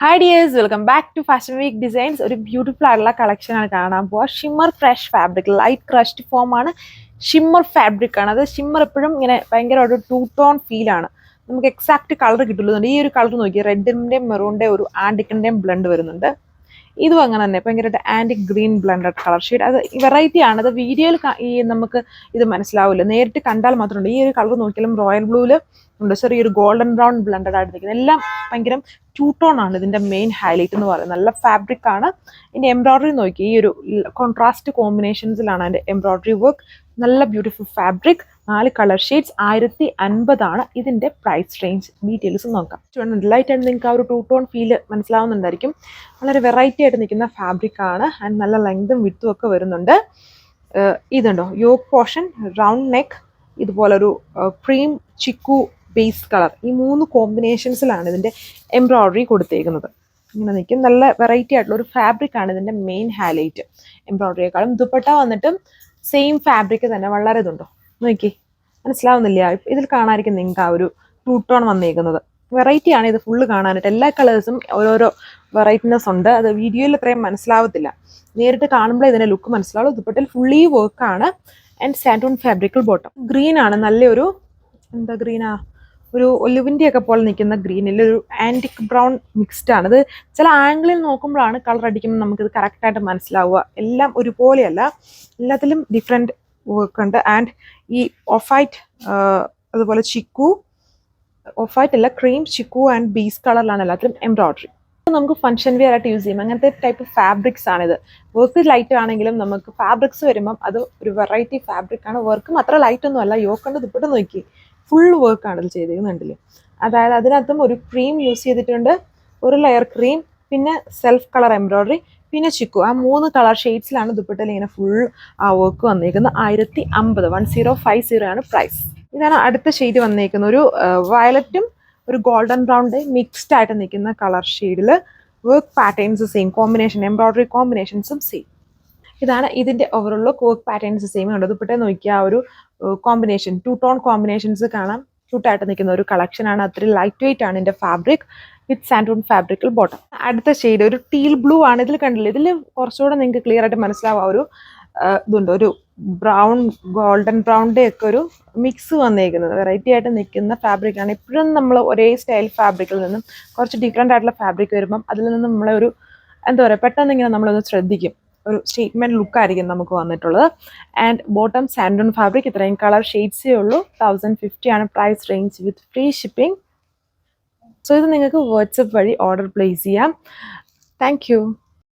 Hi dears, welcome back to Fashion Week Designs. ഒരു beautiful ആയിട്ടുള്ള collection ആണ് കാണാൻ പോവാ. Shimmer fresh fabric, light crushed form ആണ്. ഷിമ്മർ ഫാബ്രിക് ആണ്. അത് ഷിമ്മർ എപ്പോഴും ഇങ്ങനെ ഭയങ്കര ഒരു ടൂ ടോൺ ഫീൽ ആണ്. നമുക്ക് എക്സാക്ട് കളർ കിട്ടുള്ളൂ. ഈ ഒരു കളർ നോക്കി, റെഡിന്റെയും മെറൂണിന്റെയും ഒരു ആൻറ്റിക്കിന്റെയും ബ്ലെൻഡ് വരുന്നുണ്ട്. ഇതും അങ്ങനെ തന്നെ ഭയങ്കരമായിട്ട് antique green blended colour shade. അത് വെറൈറ്റി ആണ്. അത് വീഡിയോയിൽ ഈ നമുക്ക് ഇത് മനസ്സിലാവില്ല, നേരിട്ട് കണ്ടാൽ മാത്രമുണ്ട്. ഈ ഒരു കളർ നോക്കിയാലും റോയൽ ബ്ലൂവിൽ ഉണ്ട്, ചെറിയൊരു ഗോൾഡൻ ബ്രൗൺ ബ്ലെൻഡഡ് ആയിട്ട് നിൽക്കുന്നത്. എല്ലാം ഭയങ്കര ടൂ ടോൺ ആണ് ഇതിന്റെ മെയിൻ ഹൈലൈറ്റ് എന്ന് പറയുന്നത്. നല്ല ഫാബ്രിക് ആണ്. ഇതിന്റെ എംബ്രോയിഡറി നോക്കി, ഈ ഒരു കോൺട്രാസ്റ്റ് കോമ്പിനേഷൻസിലാണ് അതിന്റെ എംബ്രോയിഡറി വർക്ക്. നല്ല ബ്യൂട്ടിഫുൾ ഫാബ്രിക്. 4 colour shades. 1050 ആണ് ഇതിന്റെ പ്രൈസ് റേഞ്ച്. ഡീറ്റെയിൽസ് നോക്കാം. ലൈറ്റ് ആയിട്ട് നിങ്ങൾക്ക് ആ ഒരു ടൂ ടോൺ ഫീൽ മനസ്സിലാവുന്നുണ്ടായിരിക്കും. വളരെ വെറൈറ്റി ആയിട്ട് നിൽക്കുന്ന ഫാബ്രിക് ആണ്. ആൻഡ് നല്ല ലെങ്തും വിഡ്ത്തും ഒക്കെ വരുന്നുണ്ട്. ഇതുണ്ടോ, യോക്ക് പോർഷൻ, റൗണ്ട് നെക്ക്, ഇതുപോലൊരു ക്രീം ചിക്കു ബേസ് കളർ. ഈ 3 കോമ്പിനേഷൻസിലാണ് ഇതിന്റെ എംബ്രോയിഡറി കൊടുത്തേക്കുന്നത്. ഇങ്ങനെ നിൽക്കും. നല്ല വെറൈറ്റി ആയിട്ടുള്ള ഒരു ഫാബ്രിക് ആണ് ഇതിന്റെ മെയിൻ ഹൈലൈറ്റ്. എംബ്രോയിഡറിയേക്കാളും ദുപ്പട്ട വന്നിട്ടും സെയിം ഫാബ്രിക് തന്നെ. വളരെ ഇതുണ്ടോ നോക്കി, മനസ്സിലാവുന്നില്ല? ഇതിൽ കാണാതിരിക്കും നിങ്ങൾക്ക് ആ ഒരു ടൂ ടോൺ വന്നേക്കുന്നത്. വെറൈറ്റി ആണ് ഇത് ഫുള്ള് കാണാനായിട്ട്. എല്ലാ കളേഴ്സും ഓരോരോ വെറൈറ്റിനെസ് ഉണ്ട്. അത് വീഡിയോയിൽ അത്രയും മനസ്സിലാവത്തില്ല, നേരിട്ട് കാണുമ്പോൾ ഇതിന്റെ ലുക്ക് മനസ്സിലാവുള്ളൂ. ദുപ്പട്ടയിൽ ഫുള്ളി വർക്കാണ്. ആൻഡ് സാൻഡൂൺ ഫാബ്രിക്കൽ ബോട്ടം. ഗ്രീൻ ആണ്, നല്ലൊരു എന്താ ഗ്രീനാ, ഒരു ഒലിവിൻ്റെ ഒക്കെ പോലെ നിൽക്കുന്ന ഗ്രീനിൽ ഒരു ആൻറ്റിക് ബ്രൗൺ മിക്സ്ഡ് ആണ്. ഇത് ചില ആംഗിളിൽ നോക്കുമ്പോഴാണ് കളർ അടിക്കുമ്പോൾ നമുക്കിത് കറക്റ്റായിട്ട് മനസ്സിലാവുക. എല്ലാം ഒരുപോലെയല്ല, എല്ലാത്തിലും ഡിഫറെൻറ്റ് വർക്ക് ഉണ്ട്. ആൻഡ് ഈ ഓഫ് വൈറ്റ്, അതുപോലെ ചിക്കു, ഓഫ് വൈറ്റ് അല്ല, ക്രീം ചിക്കു ആൻഡ് ബീസ് കളറിലാണ് എല്ലാത്തിലും എംബ്രോയിഡറി. നമുക്ക് ഫംഗ്ഷൻ വെയർ ആയിട്ട് യൂസ് ചെയ്യും. അങ്ങനത്തെ ടൈപ്പ് ഫാബ്രിക്സ് ആണിത്. വർക്ക് ലൈറ്റ് ആണെങ്കിലും നമുക്ക് ഫാബ്രിക്സ് വരുമ്പം അത് ഒരു വെറൈറ്റി ഫാബ്രിക് ആണ്. വർക്കും അത്ര ലൈറ്റ് ഒന്നും അല്ല. യോക്കണ്ട് ദുപ്പട്ട നോക്കി, ഫുൾ വർക്കാണ് ഇത് ചെയ്തിരിക്കുന്നുണ്ടല്ലേ. അതായത് അതിനകത്തും ഒരു ക്രീം യൂസ് ചെയ്തിട്ടുണ്ട്, ഒരു ലെയർ ക്രീം, പിന്നെ സെൽഫ് കളർ എംബ്രോയിഡറി, പിന്നെ ചിക്കു. ആ 3 കളർ ഷെയ്ഡ്സിലാണ് ദുപ്പട്ടയിൽ ഇങ്ങനെ ഫുൾ ആ വർക്ക് വന്നേക്കുന്നത്. 1050 ആണ് പ്രൈസ്. ഇതാണ് അടുത്ത ഷെയ്ഡ് വന്നേക്കുന്നത്. ഒരു വയലറ്റും ഒരു ഗോൾഡൻ ബ്രൗണിൻ്റെ മിക്സ്ഡ് ആയിട്ട് നിൽക്കുന്ന കളർ ഷെയ്ഡിൽ. Work patterns same, combination embroidery കോമ്പിനേഷൻസും സെയിം. ഇതാണ് ഇതിന്റെ overall look. Work patterns same ഉണ്ട്. ദുപ്പട്ട നോക്കിയാൽ ആ ഒരു കോമ്പിനേഷൻ, ടൂ ടോൺ കോമ്പിനേഷൻസ് കാണാം. ക്യൂട്ടായിട്ട് നിൽക്കുന്ന ഒരു കളക്ഷൻ ആണ്. അത്രയും ലൈറ്റ് വെയിറ്റ് ആണ് ഇതിന്റെ ഫാബ്രിക്, വിത്ത് സാൻഡൂൺ ഫാബ്രിക്കൽ ബോട്ടം. അടുത്ത ഷെയ്ഡ് ഒരു ടീൽ ബ്ലൂ ആണ്. ഇതിൽ കണ്ടില്ല, ഇതിൽ കുറച്ചുകൂടെ നിങ്ങൾക്ക് ക്ലിയർ ആയിട്ട് മനസ്സിലാവും. ഒരു ഇതുണ്ട്, ഒരു ബ്രൗൺ ഗോൾഡൻ ബ്രൗണിൻ്റെ ഒക്കെ ഒരു മിക്സ് വന്നേക്കുന്നത്. വെറൈറ്റി ആയിട്ട് നിൽക്കുന്ന ഫാബ്രിക് ആണ്. എപ്പോഴും നമ്മൾ ഒരേ സ്റ്റൈൽ ഫാബ്രിക്കിൽ നിന്നും കുറച്ച് ഡിഫറെൻ്റ് ആയിട്ടുള്ള ഫാബ്രിക് വരുമ്പം അതിൽ നിന്നും നമ്മളെ ഒരു എന്താ പറയുക, പെട്ടെന്ന് ഇങ്ങനെ നമ്മളൊന്ന് ശ്രദ്ധിക്കും. ഒരു സ്റ്റേറ്റ്മെന്റ് ലുക്കായിരിക്കും നമുക്ക് വന്നിട്ടുള്ളത്. And bottom santoon fabric. ഇത്രയും കളർ ഷെയ്ഡ്സേ ഉള്ളൂ. 1050 ആണ് price range with free shipping. So ഇത് നിങ്ങൾക്ക് വാട്സപ്പ് വഴി ഓർഡർ പ്ലേസ് ചെയ്യാം. Thank U.